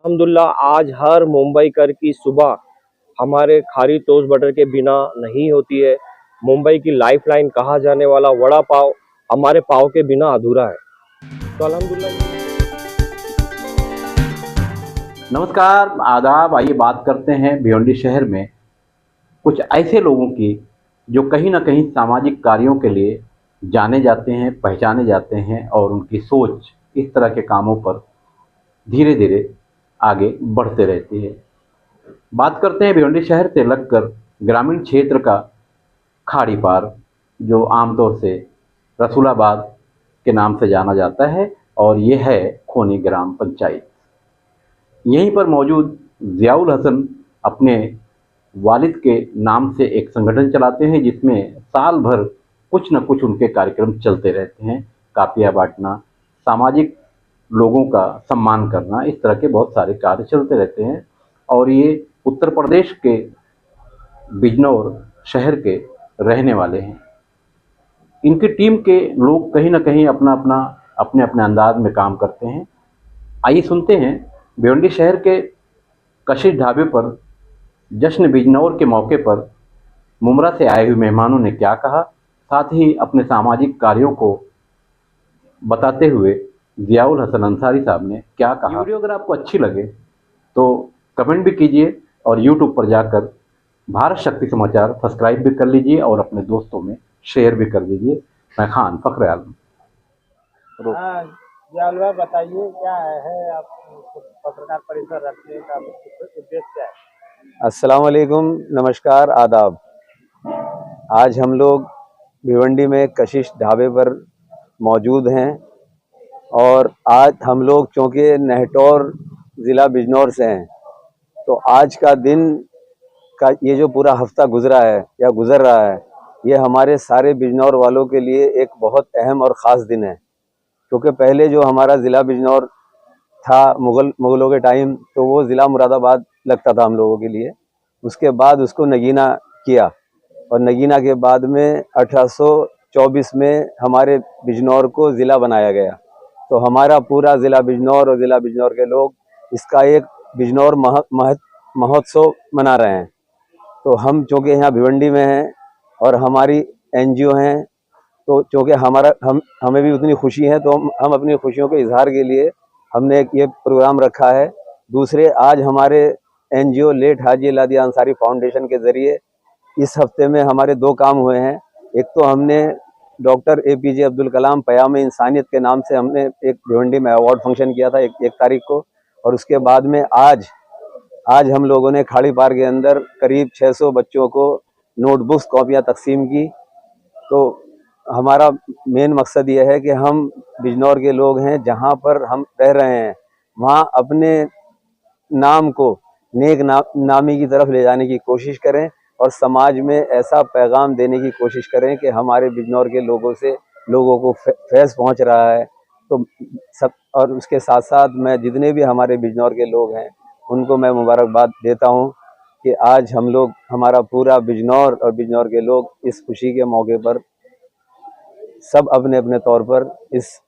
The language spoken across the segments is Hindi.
अल्हम्दुलिल्लाह आज हर मुंबई कर की सुबह हमारे खारी टोस्ट बटर के बिना नहीं होती है। मुंबई की लाइफलाइन कहा जाने वाला वड़ा पाव हमारे पाव के बिना अधूरा है। तो अल्हम्दुलिल्लाह। नमस्कार, आदाब। आइए बात करते हैं भिवंडी शहर में कुछ ऐसे लोगों की जो कहीं ना कहीं सामाजिक कार्यों के लिए जाने जाते हैं, पहचाने जाते हैं और उनकी सोच इस तरह के कामों पर धीरे धीरे आगे बढ़ते रहती है। बात करते हैं भिवंडी शहर से लगकर ग्रामीण क्षेत्र का खाड़ी पार, जो आमतौर से रसूलाबाद के नाम से जाना जाता है, और ये है खोनी ग्राम पंचायत। यहीं पर मौजूद ज़ियाउल हसन अपने वालिद के नाम से एक संगठन चलाते हैं, जिसमें साल भर कुछ न कुछ उनके कार्यक्रम चलते रहते हैं। कापिया बांटना, सामाजिक लोगों का सम्मान करना, इस तरह के बहुत सारे कार्य चलते रहते हैं। और ये उत्तर प्रदेश के बिजनौर शहर के रहने वाले हैं। इनकी टीम के लोग कहीं ना कहीं अपने अपने अंदाज में काम करते हैं। आइए सुनते हैं भिवंडी शहर के कशिश ढाबे पर जश्न बिजनौर के मौके पर मुमरा से आए हुए मेहमानों ने क्या कहा, साथ ही अपने सामाजिक कार्यों को बताते हुए ज़ियाउल हसन अंसारी साहब ने क्या कहा। वीडियो अगर आपको अच्छी लगे तो कमेंट भी कीजिए और यूट्यूब पर जाकर भारत शक्ति समाचार सब्सक्राइब भी कर लीजिए और अपने दोस्तों में शेयर भी कर दीजिए। मैं खान फखर आलम। हाँ, ज़ियाउल भाई बताइए क्या है आप पत्रकार परिसर रखने का उद्देश्य क्या है? अस्सलाम वालेकुम, नमस्कार, आदाब। आज हम लोग भिवंडी में कशिश ढाबे पर मौजूद हैं और आज हम लोग चूँकि नेहटौर ज़िला बिजनौर से हैं, तो आज का दिन का ये जो पूरा हफ्ता गुजरा है या गुजर रहा है, ये हमारे सारे बिजनौर वालों के लिए एक बहुत अहम और ख़ास दिन है। क्योंकि पहले जो हमारा ज़िला बिजनौर था मुग़लों के टाइम, तो वो ज़िला मुरादाबाद लगता था हम लोगों के लिए। उसके बाद उसको नगीना किया और नगीना के बाद में 1824 में हमारे बिजनौर को ज़िला बनाया गया। तो हमारा पूरा ज़िला बिजनौर और ज़िला बिजनौर के लोग इसका एक बिजनौर महोत्सव मना रहे हैं। तो हम चूँकि यहाँ भिवंडी में हैं और हमारी NGO हैं, तो चूँकि हमें भी उतनी खुशी है, तो हम अपनी खुशियों के इजहार के लिए हमने एक ये प्रोग्राम रखा है। दूसरे, आज हमारे NGO लेट हाजी अलादिया अंसारी फाउंडेशन के ज़रिए इस हफ्ते में हमारे 2 काम हुए हैं। एक तो हमने डॉक्टर APJ अब्दुल कलाम पयाम इंसानियत के नाम से हमने एक भिवंडी में अवार्ड फंक्शन किया था एक तारीख को, और उसके बाद में आज हम लोगों ने खाड़ी पार के अंदर करीब 600 बच्चों को नोटबुक्स, कॉपियाँ तकसीम की। तो हमारा मेन मकसद ये है कि हम बिजनौर के लोग हैं, जहाँ पर हम रह रहे हैं वहाँ अपने नाम को नेक नामी की तरफ ले जाने की कोशिश करें और समाज में ऐसा पैगाम देने की कोशिश करें कि हमारे बिजनौर के लोगों को फैज़ पहुँच रहा है। तो सब, और उसके साथ साथ मैं जितने भी हमारे बिजनौर के लोग हैं उनको मैं मुबारकबाद देता हूं कि आज हम लोग, हमारा पूरा बिजनौर और बिजनौर के लोग इस खुशी के मौके पर सब अपने अपने तौर पर इस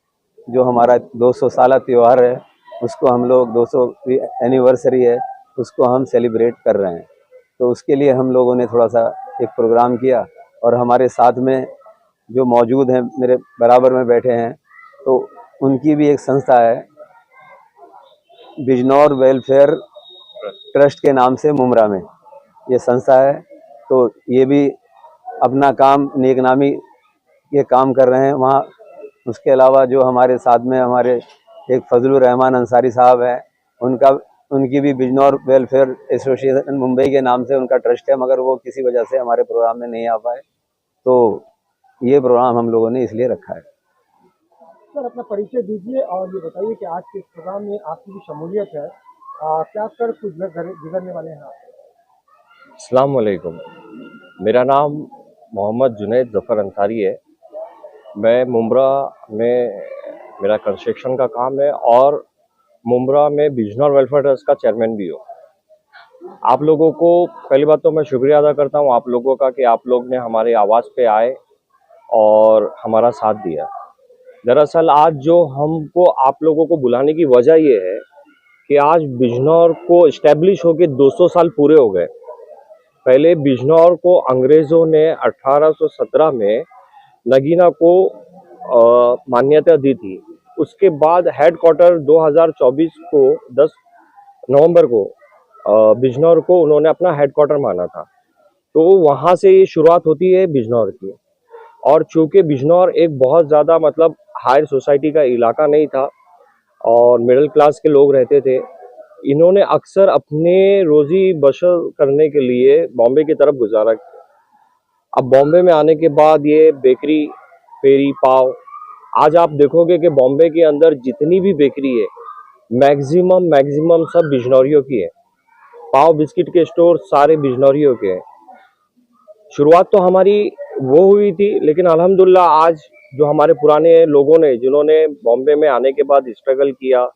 जो हमारा 200 साला त्यौहार है उसको हम लोग 200वीं एनिवर्सरी है उसको हम सेलिब्रेट कर रहे हैं। तो उसके लिए हम लोगों ने थोड़ा सा एक प्रोग्राम किया और हमारे साथ में जो मौजूद हैं, मेरे बराबर में बैठे हैं, तो उनकी भी एक संस्था है बिजनौर वेलफेयर ट्रस्ट के नाम से मुमरा में ये संस्था है। तो ये भी अपना काम नेकनामी के काम कर रहे हैं वहाँ। उसके अलावा जो हमारे साथ में हमारे एक फजलुर रहमान अंसारी साहब हैं, उनकी भी बिजनौर वेलफेयर एसोसिएशन मुंबई के नाम से उनका ट्रस्ट है, मगर वो किसी वजह से हमारे प्रोग्राम में नहीं आ पाए। तो ये प्रोग्राम हम लोगों ने इसलिए रखा है। सर, अपना परिचय दीजिए और ये बताइए कि आज के इस प्रोग्राम में आपकी भी शमूलियत है, क्या कर कुछ गुजरने वाले हैं आप? अस्सलाम वालेकुम, मेरा नाम मोहम्मद जुनैद ज़फ़र अंसारी है। मैं मुमरा में मेरा कंस्ट्रक्शन का काम है और मुमरा में बिजनौर वेलफेयर ट्रस्ट का चेयरमैन भी हूँ। आप लोगों को पहली बात तो मैं शुक्रिया अदा करता हूँ आप लोगों का कि आप लोग ने हमारे आवाज़ पे आए और हमारा साथ दिया। दरअसल आज जो हमको आप लोगों को बुलाने की वजह ये है कि आज बिजनौर को इस्टेब्लिश होके 200 साल पूरे हो गए। पहले बिजनौर को अंग्रेज़ों ने 1817 में नगीना को मान्यता दी थी। उसके बाद हेडक्वार्टर 2024 को 10 नवंबर को बिजनौर को उन्होंने अपना हेडक्वार्टर माना था। तो वहाँ से ये शुरुआत होती है बिजनौर की। और चूंकि बिजनौर एक बहुत ज़्यादा मतलब हायर सोसाइटी का इलाका नहीं था और मिडिल क्लास के लोग रहते थे, इन्होंने अक्सर अपने रोजी बसर करने के लिए बॉम्बे की तरफ गुजारा। अब बॉम्बे में आने के बाद ये बेकरी, फेरी, पाव, आज आप देखोगे कि बॉम्बे के अंदर जितनी भी बेकरी है मैक्सिमम सब बिजनौरियों की है। पाव बिस्किट के स्टोर सारे बिजनौरियों के हैं। शुरुआत तो हमारी वो हुई थी, लेकिन अल्हम्दुलिल्लाह आज जो हमारे पुराने लोगों ने, जिन्होंने बॉम्बे में आने के बाद स्ट्रगल किया,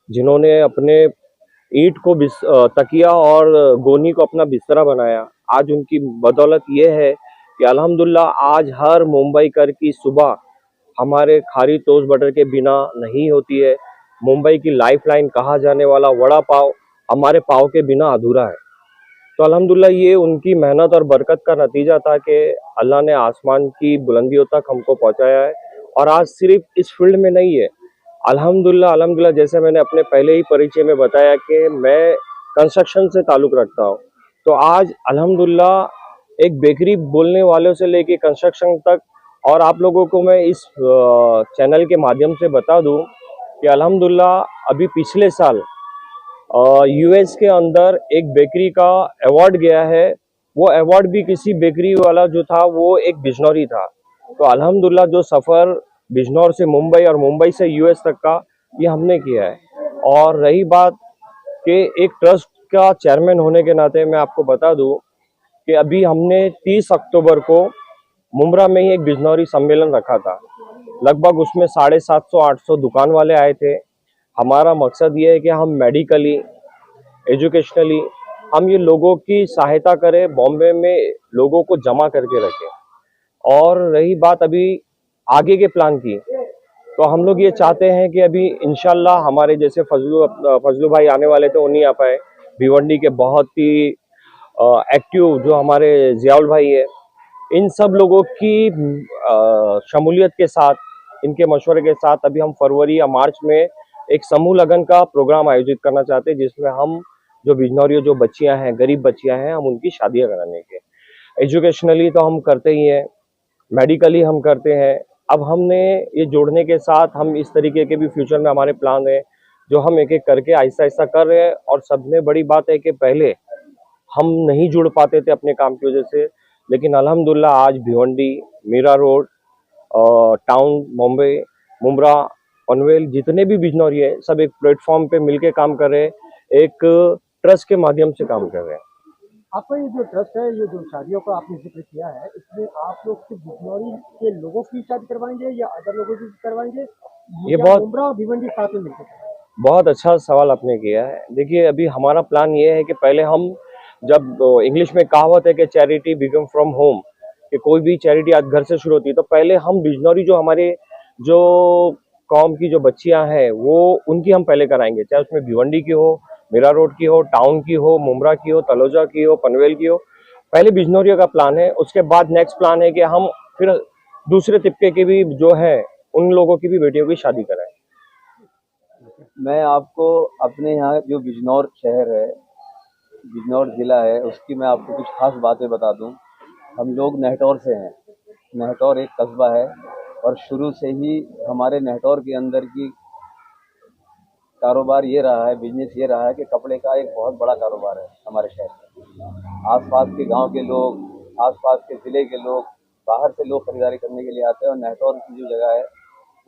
जिन्होंने अपने ईंट को तकिया और गोनी को अपना बिस्तरा बनाया, आज उनकी बदौलत ये है कि अल्हम्दुलिल्लाह आज हर मुंबईकर की सुबह हमारे खारी टोस्ट बटर के बिना नहीं होती है। मुंबई की लाइफलाइन कहा जाने वाला वड़ा पाव हमारे पाव के बिना अधूरा है। तो अल्हम्दुलिल्लाह ये उनकी मेहनत और बरकत का नतीजा था कि अल्लाह ने आसमान की बुलंदियों तक हमको पहुंचाया है। और आज सिर्फ इस फील्ड में नहीं है, अल्हम्दुलिल्लाह जैसे मैंने अपने पहले ही परिचय में बताया कि मैं कंस्ट्रक्शन से ताल्लुक़ रखता हूँ। तो आज अल्हम्दुलिल्लाह एक बेकरी बोलने वालों से लेके कंस्ट्रक्शन तक, और आप लोगों को मैं इस चैनल के माध्यम से बता दूं कि अल्हम्दुलिल्लाह अभी पिछले साल यूएस के अंदर एक बेकरी का अवार्ड गया है। वो अवार्ड भी किसी बेकरी वाला जो था वो एक बिजनौरी था। तो अल्हम्दुलिल्लाह जो सफ़र बिजनौर से मुंबई और मुंबई से यूएस तक का, ये हमने किया है। और रही बात कि एक ट्रस्ट का चेयरमैन होने के नाते मैं आपको बता दूं कि अभी हमने 30 अक्टूबर को मुंब्रा में ही एक बिजनौरी सम्मेलन रखा था। लगभग उसमें 750-800 दुकान वाले आए थे। हमारा मकसद ये है कि हम मेडिकली, एजुकेशनली हम ये लोगों की सहायता करें, बॉम्बे में लोगों को जमा करके रखें। और रही बात अभी आगे के प्लान की, तो हम लोग ये चाहते हैं कि अभी इंशाल्लाह हमारे जैसे फजलू भाई आने वाले थे, वो नहीं आ पाए। भिवंडी के बहुत ही एक्टिव जो हमारे जियाउल भाई है, इन सब लोगों की शमूलियत के साथ, इनके मशवरे के साथ अभी हम फरवरी या मार्च में एक समूह लगन का प्रोग्राम आयोजित करना चाहते हैं, जिसमें हम जो बिजनौरियों जो बच्चियां हैं, गरीब बच्चियां हैं, हम उनकी शादियां कराने के। एजुकेशनली तो हम करते ही हैं, मेडिकली हम करते हैं। अब हमने ये जोड़ने के साथ हम इस तरीके के भी फ्यूचर में हमारे प्लान है, जो हम एक एक करके आहिस्ता आहिस्ता कर रहे हैं। और सब में बड़ी बात है कि पहले हम नहीं जुड़ पाते थे अपने काम की वजह से, लेकिन अल्हम्दुलिल्लाह आज भिवंडी, मीरा रोड, टाउन, बॉम्बे, मुंब्रा, पनवेल, जितने भी बिजनौरी है, सब एक प्लेटफॉर्म पे मिलके काम कर रहे हैं, एक ट्रस्ट के माध्यम से काम कर रहे हैं। आपका ये जो ट्रस्ट है, ये जो शादियों का आपने जिक्र किया है, इसमें आप लोग सिर्फ बिजनौरी के लोगों की शादी करवाएंगे या अदर लोगों की करवाएंगे, ये या बहुत मुंब्रा और भिवंडी साथ में मिलकर करवाएंगे? बहुत अच्छा सवाल आपने किया है। देखिए, अभी हमारा प्लान ये है कि पहले हम, जब इंग्लिश में कहावत है कि चैरिटी बिकम फ्रॉम होम, कि कोई भी चैरिटी आज घर से शुरू होती है, तो पहले हम बिजनौरी जो हमारे जो कौम की जो बच्चियां हैं, वो उनकी हम पहले कराएंगे, चाहे उसमें भिवंडी की हो, मीरा रोड की हो, टाउन की हो, मुंब्रा की हो, तलोजा की हो, पनवेल की हो। पहले बिजनौरियों का प्लान है। उसके बाद नेक्स्ट प्लान है कि हम फिर दूसरे तिब्के के भी जो है, उन लोगों की भी बेटियों की शादी कराएं। मैं आपको अपने यहाँ जो बिजनौर शहर है, बिजनौर ज़िला है, उसकी मैं आपको कुछ खास बातें बता दूं। हम लोग नेहटौर से हैं। नेहटौर एक कस्बा है और शुरू से ही हमारे नेहटौर के अंदर की कारोबार ये रहा है, बिजनेस ये रहा है कि कपड़े का एक बहुत बड़ा कारोबार है हमारे शहर में। आसपास के गांव के लोग, आसपास के ज़िले के लोग, बाहर से लोग खरीदारी करने के लिए आते हैं और नेहटौर की जो जगह है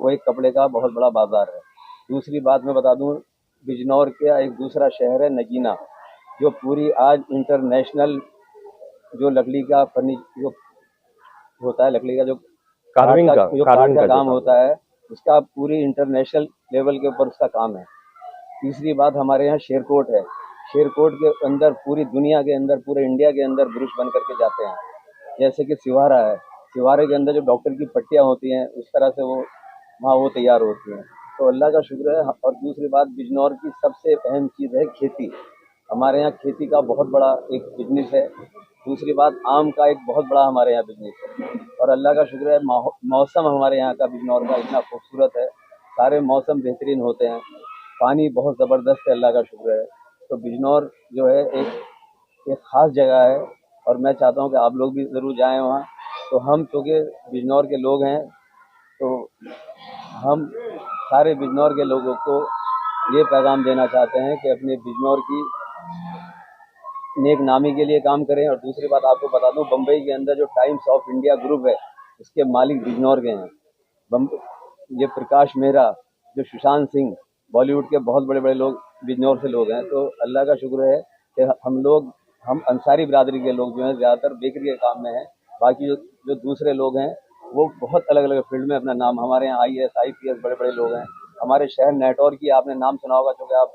वो एक कपड़े का बहुत बड़ा बाज़ार है। दूसरी बात मैं बता दूं, बिजनौर का एक दूसरा शहर है नगीना, जो पूरी आज इंटरनेशनल जो लकड़ी का जो होता है, लकड़ी का जो कार्विंग का जो काठ का काम होता है, उसका पूरी इंटरनेशनल लेवल के ऊपर उसका काम है। तीसरी बात, हमारे यहाँ शेरकोट है। शेरकोट के अंदर पूरी दुनिया के अंदर, पूरे इंडिया के अंदर ब्रुश बन करके जाते हैं। जैसे कि सिवारा है, सिवारे के अंदर जो डॉक्टर की पट्टियाँ होती हैं, उस तरह से वो वहाँ वो तैयार होती हैं। तो अल्लाह का शुक्र है। और दूसरी बात, बिजनौर की सबसे अहम चीज़ है खेती। हमारे यहाँ खेती का बहुत बड़ा एक बिजनेस है। दूसरी बात, आम का एक बहुत बड़ा हमारे यहाँ बिजनेस है। और अल्लाह का शुक्र है, मौसम हमारे यहाँ का बिजनौर का इतना खूबसूरत है, सारे मौसम बेहतरीन होते हैं, पानी बहुत ज़बरदस्त है, अल्लाह का शुक्र है। तो बिजनौर जो है एक ख़ास जगह है, और मैं चाहता हूँ कि आप लोग भी ज़रूर जाएँ वहाँ। तो हम चूँकि बिजनौर के लोग हैं, तो हम सारे बिजनौर के लोगों को ये पैगाम देना चाहते हैं कि अपने बिजनौर की नेक नामी के लिए काम करें। और दूसरी बात आपको बता दूं, बम्बई के अंदर जो टाइम्स ऑफ इंडिया ग्रुप है, इसके मालिक बिजनौर के हैं। ये प्रकाश मेहरा, जो सुशांत सिंह, बॉलीवुड के बहुत बड़े बड़े लोग बिजनौर से लोग हैं। तो अल्लाह का शुक्र है कि हम अंसारी बिरादरी के लोग जो हैं ज़्यादातर बेकरी के काम में हैं। बाकी जो दूसरे लोग हैं वो बहुत अलग अलग फील्ड में अपना नाम, हमारे यहाँ IAS IPS बड़े बड़े लोग हैं। हमारे शहर नेटौर की आपने नाम सुना होगा, क्योंकि आप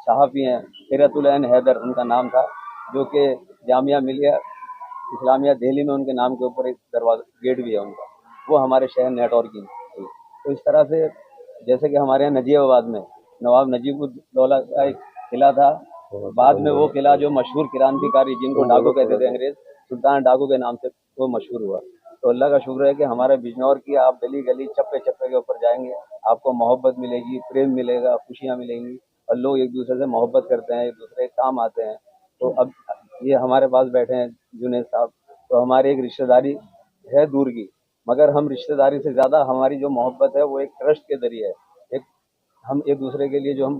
सहाफ़ी हैं, हिरतुल ऐन हैदर उनका नाम था, जो कि जामिया मिलिया इस्लामिया दिल्ली में उनके नाम के ऊपर एक दरवाजा गेट भी है उनका, वो हमारे शहर नेटौर की थी। तो इस तरह से, जैसे कि हमारे यहाँ नजीबाबाद में नवाब नजीबुद्दौला का एक किला था, बाद में वो किला जो मशहूर क्रांतिकारी जिनको डाकू कहते थे अंग्रेज, सुल्तान डाकू के नाम से वो मशहूर हुआ। तो अल्लाह का शुक्र है कि हमारे बिजनौर की आप गली गली चप्पे चप्पे के ऊपर जाएंगे, आपको मोहब्बत मिलेगी, प्रेम मिलेगा, खुशियाँ मिलेंगी, और लोग एक दूसरे से मोहब्बत करते हैं, एक दूसरे के काम आते हैं। तो अब ये हमारे पास बैठे हैं जुनेद साहब, तो हमारी एक रिश्तेदारी है दूर की, मगर हम रिश्तेदारी से ज़्यादा हमारी जो मोहब्बत है वो एक ट्रस्ट के ज़रिए है। एक हम एक दूसरे के लिए जो हम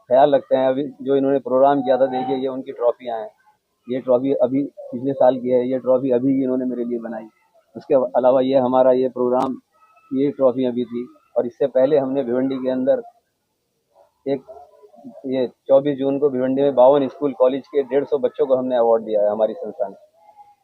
ख्याल रखते हैं। अभी जो इन्होंने प्रोग्राम किया था, देखिए ये उनकी ट्रॉफियाँ हैं। ये ट्रॉफी अभी पिछले साल की है, ये ट्रॉफी अभी ही इन्होंने मेरे लिए बनाई। उसके अलावा ये हमारा ये प्रोग्राम, ये ट्रॉफी अभी थी। और इससे पहले हमने भिवंडी के अंदर एक ये 24 जून को भिवंडी में 52 स्कूल कॉलेज के 150 बच्चों को हमने अवार्ड दिया है हमारी संस्था ने,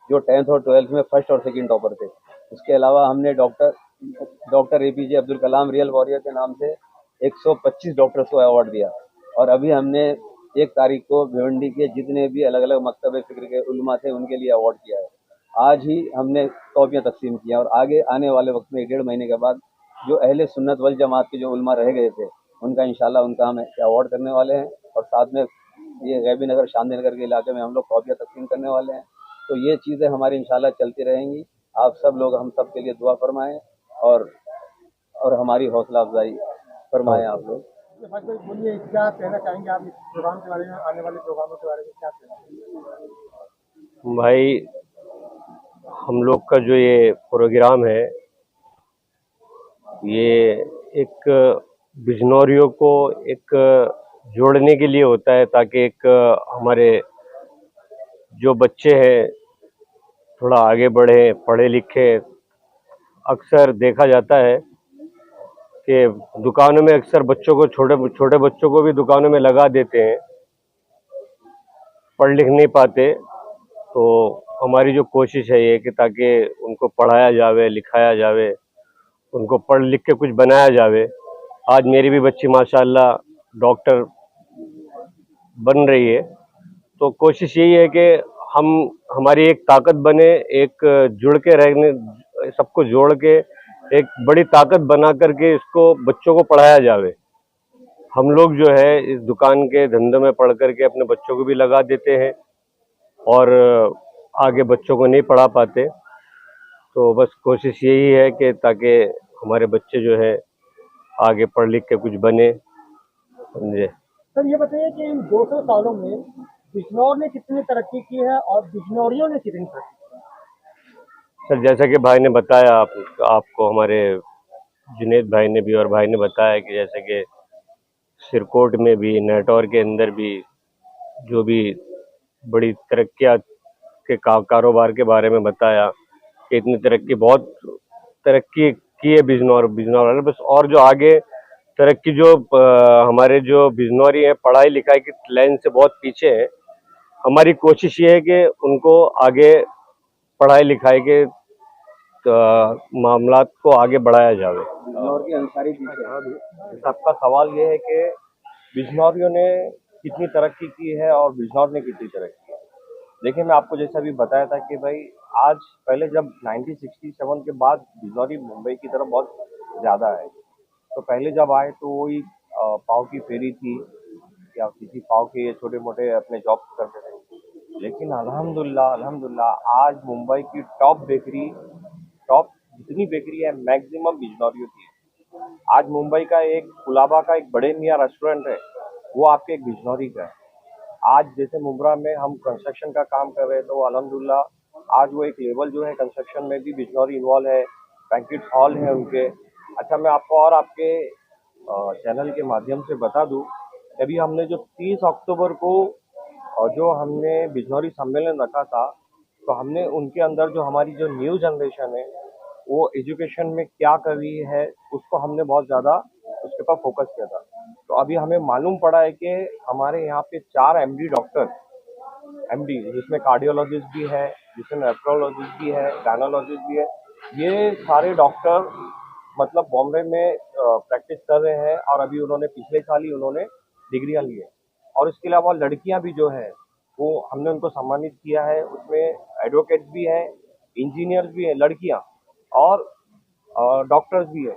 जो 10th और 12th में फर्स्ट और सेकंड टॉपर थे। उसके अलावा हमने doctor APJ Abdul Kalam real warrior के नाम से 125 डॉक्टर्स को अवार्ड दिया। और अभी हमने 1 तारीख को भिवंडी के जितने भी अलग अलग मकतब फिक्र के उलमा थे उनके लिए अवार्ड किया है। आज ही हमने टॉफियाँ तकसीम किया, और आगे आने वाले वक्त में 1.5 महीने के बाद जो अहले सुन्नत वल जमात के जो उलमा रह गए थे, उनका इंशाल्लाह उनका हम अवार्ड करने वाले हैं। और साथ में ये गैबी नगर शांति नगर के इलाके में हम लोग टॉफियाँ तकसीम करने वाले हैं। तो ये चीज़ें हमारी इंशाल्लाह चलती रहेंगी। आप सब लोग हम सब के लिए दुआ फरमाएं, और हमारी हौसला अफजाई फरमाएं आप लोग। भाई बोलिए, क्या कहना चाहेंगे आप इस प्रोग्राम के बारे में, आने वाले प्रोग्रामों के बारे में क्या कहना चाहेंगे? भाई, हम लोग का जो ये प्रोग्राम है, ये एक बिजनौरियों को एक जोड़ने के लिए होता है, ताकि एक हमारे जो बच्चे हैं थोड़ा आगे बढ़े, पढ़े लिखे। अक्सर देखा जाता है कि दुकानों में अक्सर बच्चों को, छोटे छोटे बच्चों को भी दुकानों में लगा देते हैं, पढ़ लिख नहीं पाते। तो हमारी जो कोशिश है ये कि ताकि उनको पढ़ाया जावे, लिखाया जावे, उनको पढ़ लिख के कुछ बनाया जावे। आज मेरी भी बच्ची माशाल्लाह डॉक्टर बन रही है। तो कोशिश यही है कि हम हमारी एक ताकत बने, एक जुड़ के रहने, सबको जोड़ के एक बड़ी ताकत बना करके इसको बच्चों को पढ़ाया जावे। हम लोग जो है इस दुकान के धंधे में पढ़ करके अपने बच्चों को भी लगा देते हैं, और आगे बच्चों को नहीं पढ़ा पाते। तो बस कोशिश यही है कि ताकि हमारे बच्चे जो है आगे पढ़ लिख के कुछ बने, समझे। सर ये बताइए कि इन 200 सालों में बिजनौर ने कितनी तरक्की की है और बिजनौरियों ने कितनी तरक्की की है? सर, जैसा कि भाई ने बताया, आपको हमारे जुनेद भाई ने भी और भाई ने बताया कि जैसे कि सिरकोट में भी, नेटौर के अंदर भी जो भी बड़ी तरक्कियाँ के कारोबार के बारे में बताया कि इतनी तरक्की, बहुत तरक्की की है बिजनौर वाले। बस और जो आगे तरक्की, जो हमारे जो बिजनौरी हैं पढ़ाई लिखाई की लाइन से बहुत पीछे है, हमारी कोशिश ये है कि उनको आगे पढ़ाई लिखाई के मामलात को आगे बढ़ाया जावे। बिजनौर की अंसारी पीछे है। सबका सवाल ये है कि बिजनौरियों ने कितनी तरक्की की है और बिजनौर ने कितनी तरक्की की है। देखिए, मैं आपको जैसा भी बताया था कि भाई, आज पहले जब 1967 के बाद बिजनौरी मुंबई की तरफ बहुत ज़्यादा है, तो पहले जब आए तो वही पाव की फेरी थी या किसी पाव के ये छोटे मोटे अपने जॉब करते थे। लेकिन अल्हम्दुलिल्लाह अल्हम्दुलिल्लाह आज मुंबई की टॉप जितनी बेकरी है मैक्सिमम बिजनौरियों की है। आज मुंबई का एक कुलाबा का एक बड़े मियाँ रेस्टोरेंट है, वो आपके एक बिजनौरी का है। आज जैसे मुंब्रा में हम कंस्ट्रक्शन का काम कर रहे हैं तो अल्हम्दुलिल्लाह आज वो एक लेवल जो है कंस्ट्रक्शन में भी बिजनौरी इन्वॉल्व है, बैंक्वेट हॉल है उनके। अच्छा, मैं आपको और आपके चैनल के माध्यम से बता दूं, अभी हमने जो 30 अक्टूबर को जो हमने बिजनौरी सम्मेलन रखा था, तो हमने उनके अंदर जो हमारी जो न्यू जनरेशन है वो एजुकेशन में क्या कर रही है उसको हमने बहुत ज़्यादा उसके ऊपर फोकस किया था। तो अभी हमें मालूम पड़ा है कि हमारे यहाँ पे 4 एमडी डॉक्टर, एमडी जिसमें कार्डियोलॉजिस्ट भी है, जिसमें नेफ्रोलॉजिस्ट भी है, गायनोलॉजिस्ट भी है। ये सारे डॉक्टर मतलब बॉम्बे में प्रैक्टिस कर रहे हैं और अभी उन्होंने पिछले साल ही उन्होंने डिग्रियां ली है। और इसके अलावा लड़कियां भी जो है वो हमने उनको सम्मानित किया है, उसमें एडवोकेट्स भी है, इंजीनियर्स भी है लड़कियां, और डॉक्टर्स भी है।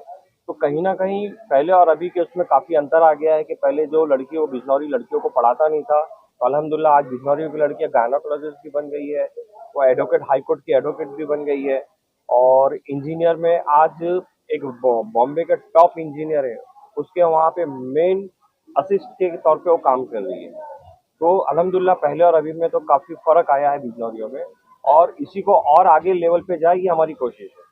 तो कहीं ना कहीं पहले और अभी के उसमें काफ़ी अंतर आ गया है कि पहले जो लड़की वो बिजनौरी लड़कियों को पढ़ाता नहीं था, तो अल्हम्दुलिल्लाह आज बिजनौरी की लड़कियां गायनोकोलॉजिस्ट भी बन गई है, वो एडवोकेट हाई कोर्ट की एडवोकेट भी बन गई है, और इंजीनियर में आज एक बॉम्बे के टॉप इंजीनियर है, उसके वहाँ पे मेन असिस्ट के तौर पे वो काम कर रही है। तो अल्हम्दुलिल्लाह पहले और अभी में तो काफ़ी फ़र्क आया है बिजनौरियों में, और इसी को और आगे लेवल पे जाए ये हमारी कोशिश है।